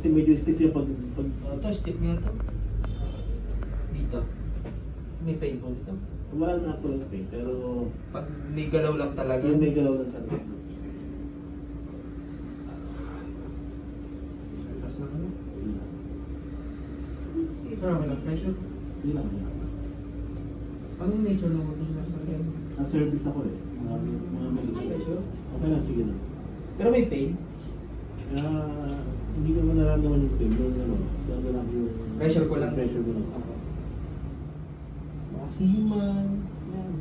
kasi medyo stiff siya pag Ito, stiff nga ito. Dito. May pain po dito. wala na ako ng pain, pero Pag may galaw lang talaga. yung may galaw lang talaga. Relax na kami. Sir, may pressure. Hindi lang yan. Anong nature ng motor na sa akin? Sa service ako eh. Mga Pressure? okay lang, sige na. Pero may pain? Kaya hindi ko nararamdaman yung pain. Yung ano, lang yung Pressure ko lang. Pressure ko lang. Ako. Masiman. Yan.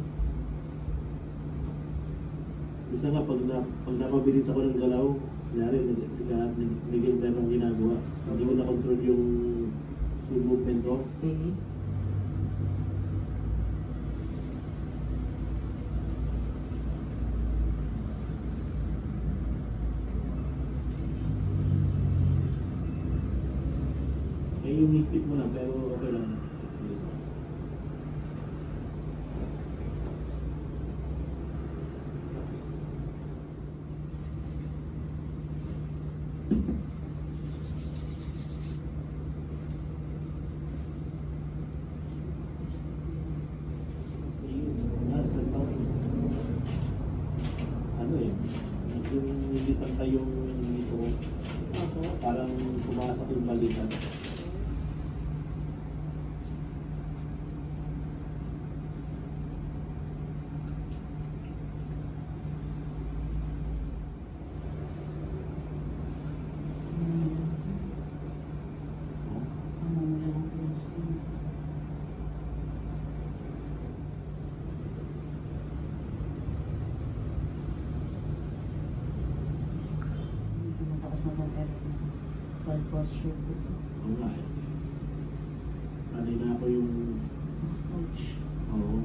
Isa nga, pag napabilis ako ng galaw, kunyari, naging tayo ng ginagawa. Hindi ko na-control yung movement ko. Eh, yung higpit mo lang, pero okay lang. Ano eh, yung hindi pantay yung ito, parang pumasok yung balikan. Posture. Oo nga eh. Sanay na ako yung... Slouch. Oo.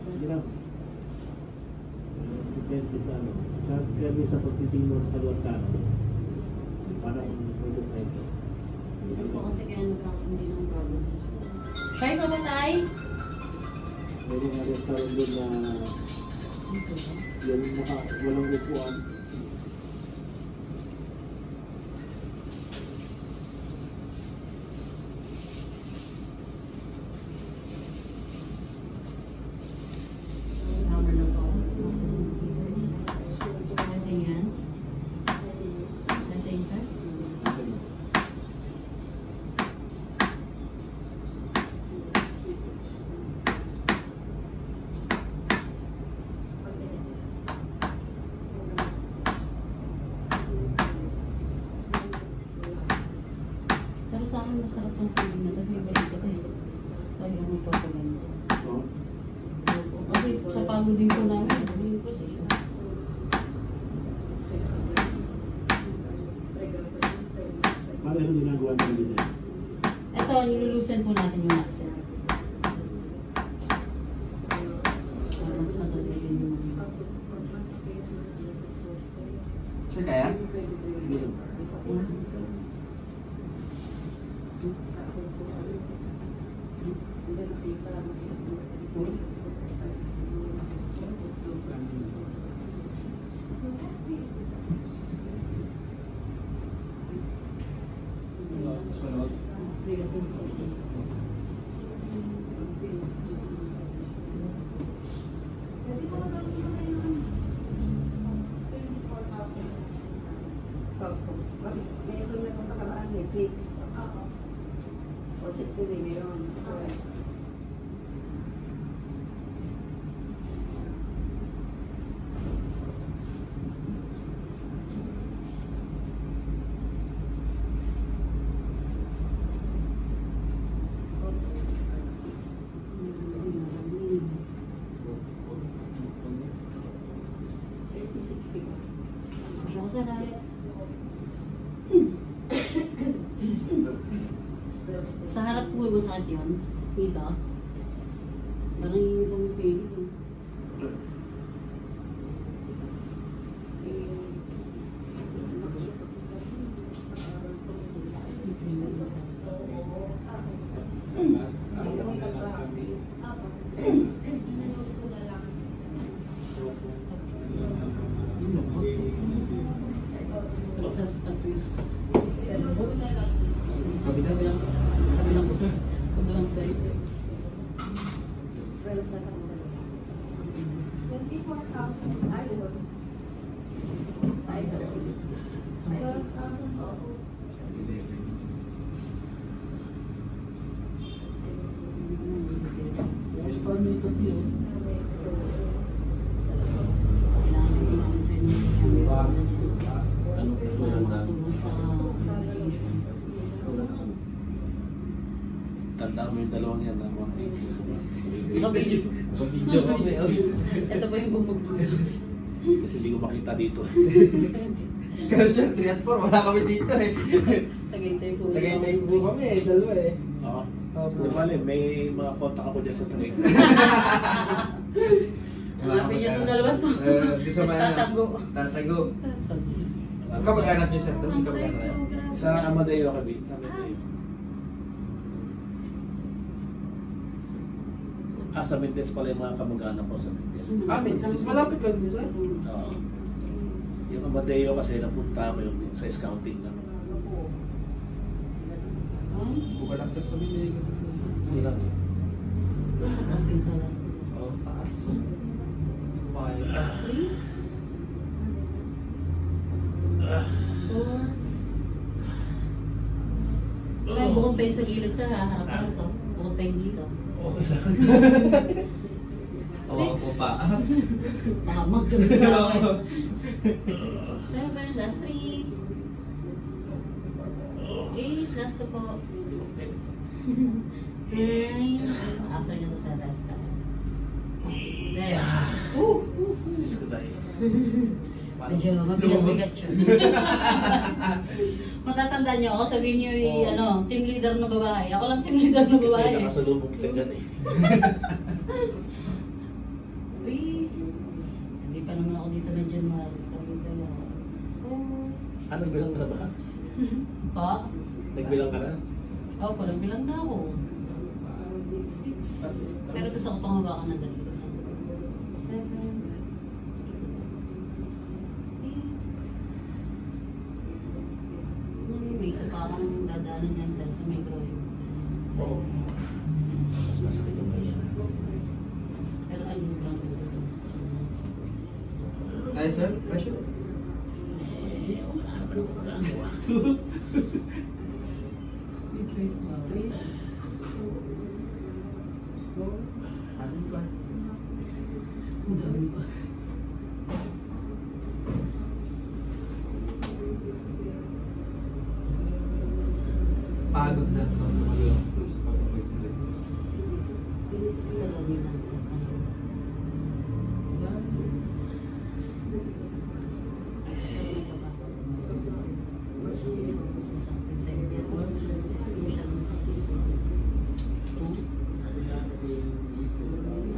Sige lang. Depende sa ano. Depende sa pagtitingin mo sa kaliwat kanan. Parang product na ito. Saan po kasi kaya nagkakakundi ng problem? Try ko ba tayo? Meron nga restaurant doon na yung walang upuan. Hammer na po. Lasing yan? Lasing, sir? Pero sa akin masarap ng feeling na kasi balik ko eh. Lagi ako magpapaganto. So, Kasi sa pagod din po namin, yung position. paano yung ginagawa ng dito? Ito, nilulusen po natin yung axle. Para mas matagay din yung Sir, kaya? Sige lang. Meron na kung nakalaan may 6. O 6 ulit meron. Siya ko sa rice. Sa harap po ba sakit yun? Dito? Parang yung pumipili ko. Ayos pa dito yun. Kailangan din ang concern mo siya. Ano? Para makatulong sa Tanda mo yung dalawang yan na mga Kapidyo. Video kami. Ito ba yung bumubog? Kasi hindi ko makita dito. Kasi sir, 3 at 4, wala kami dito eh. Tagaytay po. Tagaytay po kami eh, dalawa eh. Oo. Opo. Di bale, may mga kontak ako dyan sa train. Hanapin niyo itong dalawa to. Gusto mo Tatago. Tatago. Kapag-anak niyo sir, doon kapag-anak. Sa Amadeo kami. Sa Mendez pala yung mga kamag-anak ko sa Mendez. Amin, malapit lang din sir. Oo. Yung Amadeo kasi napunta ko yung sa scouting lang. Buka lang sir sa bibig. Sila. Takas ka pala. Oh, taas. Five. 3, 4. Ay, bukod pa yung sa gilid sir ha, harapan to. Bukod pa yung dito. Okay lang. Oo, ko pa. Baka mag-gawin na ako eh. 7, last 3. 8, last 2 po. 9. After nyo to sa rest time. There. Diyos ko tayo. Medyo mabigat-bigat siya. Matatandaan niyo ako, sabihin niyo yung team leader na babae. Ako lang team leader na babae. Kasi nakasalubog tagan eh. Uy, hindi pa naman ako dito ng January. Sabi sa'yo. Ano, bilang ka na ba? Pa? Nagbilang ka na? Oo, parang bilang na ako. 6. Pero gusto ko pang hawakan ng dali. 7. May isa pa akong dadaanan dyan sa may drawing. Oo. Mas masakit yung kaya na. Pero ayun lang. Ay sir, pressure. May choice pa. 3. 4. Ano ba? Ang dami pa. Pagod na ito. Mag-iwan ko sa pag-apay-tuloy. Ang dami na.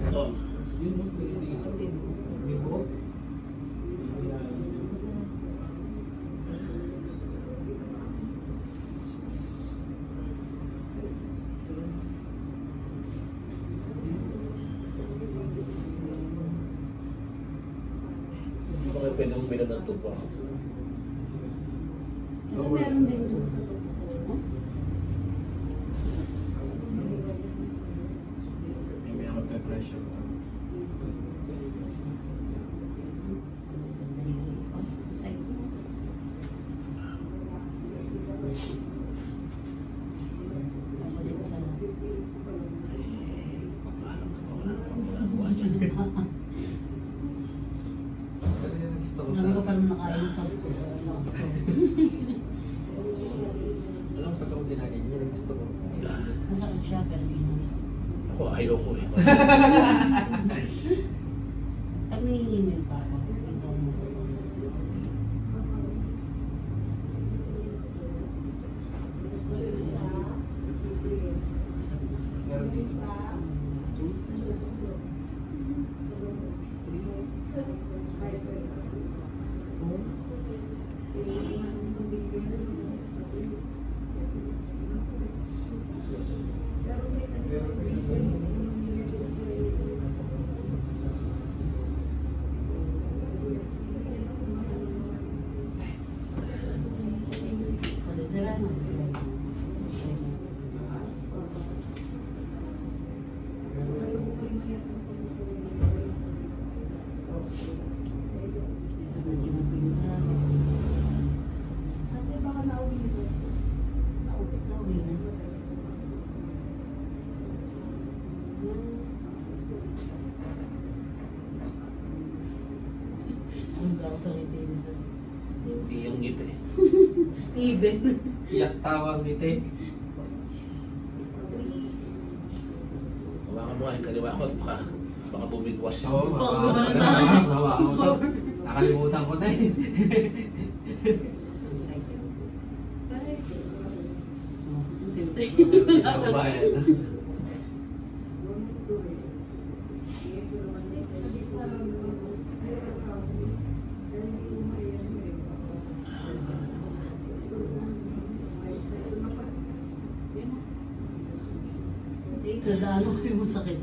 Oo. Yun, no? Yung buhok. Hindi ko kayo pwede mong bilang ng 2 po. Ito meron din doon. May magka-pressure. Dami ko pa naman nakain ng tas ko. Alam ko itong ginagay niya, gusto ko. Masakit siya pero hindi na. Ako, ayoko eh. Pag nanginginig pa ako, ikaw mo. Meron din. 2, 3. Even. Iyak tawag ni Te. Hawakan mo nga yung kaliwa ko at baka bumigwas siya. Oo, Baka baka gumanon sa akin. nawa ako to. Nakalimutan ko na eh. Nakabayan na. Nadaan ko yung masakit.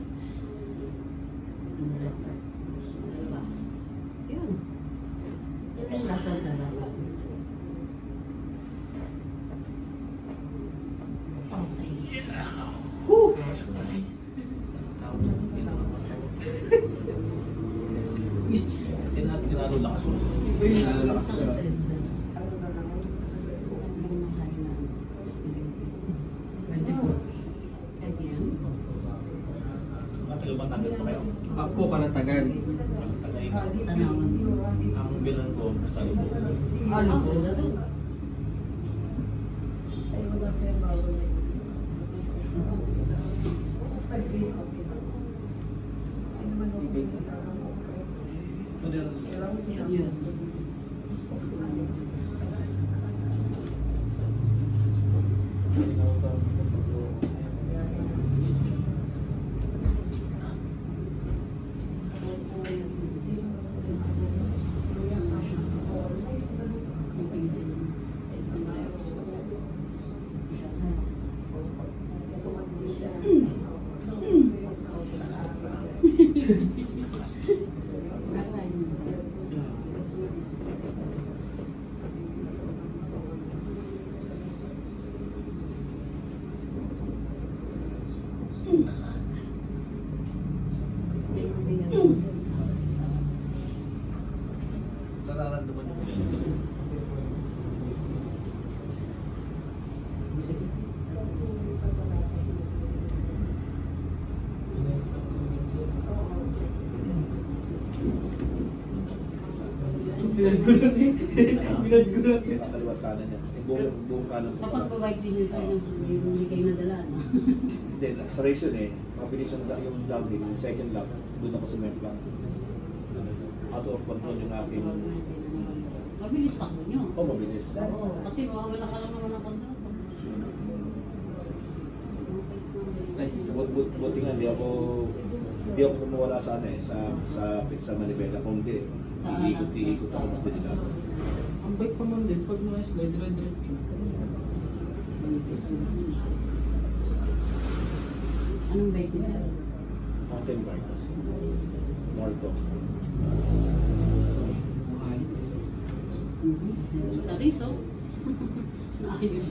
Yun. Lasan sa lasan. Okay. Woo! Tinalo lakas mo. Matagal ba tagas pa kayo? Ako ka na tagan. Tagay na. Tanawan. Ang bilang ko sa lubog. Ano po? Yun. Nararamdaman mo yun. Binaggulat eh. Kaliwat kanan niya. Buong kanan. Kapag pabike din yun sa'yo, hindi kayo nadala, no? Hindi, sa race yun eh. Mabilis yung downhill. Yung second lap, doon ako sa main plank. Out of control yung aking... Mabilis takbo nyo. Oh, mabilis. Oo, kasi mawawala ka lang naman ng control. Ay, Buti nga, hindi ako kumawala sa ano eh, sa manibela. Kung hindi, iikot ako mas delikado. ang bike pa man din pag mga slide ride ka. Anong bike niya, sir? Mountain bike. Norco. Mahal. Sa Rizzo. Naayos.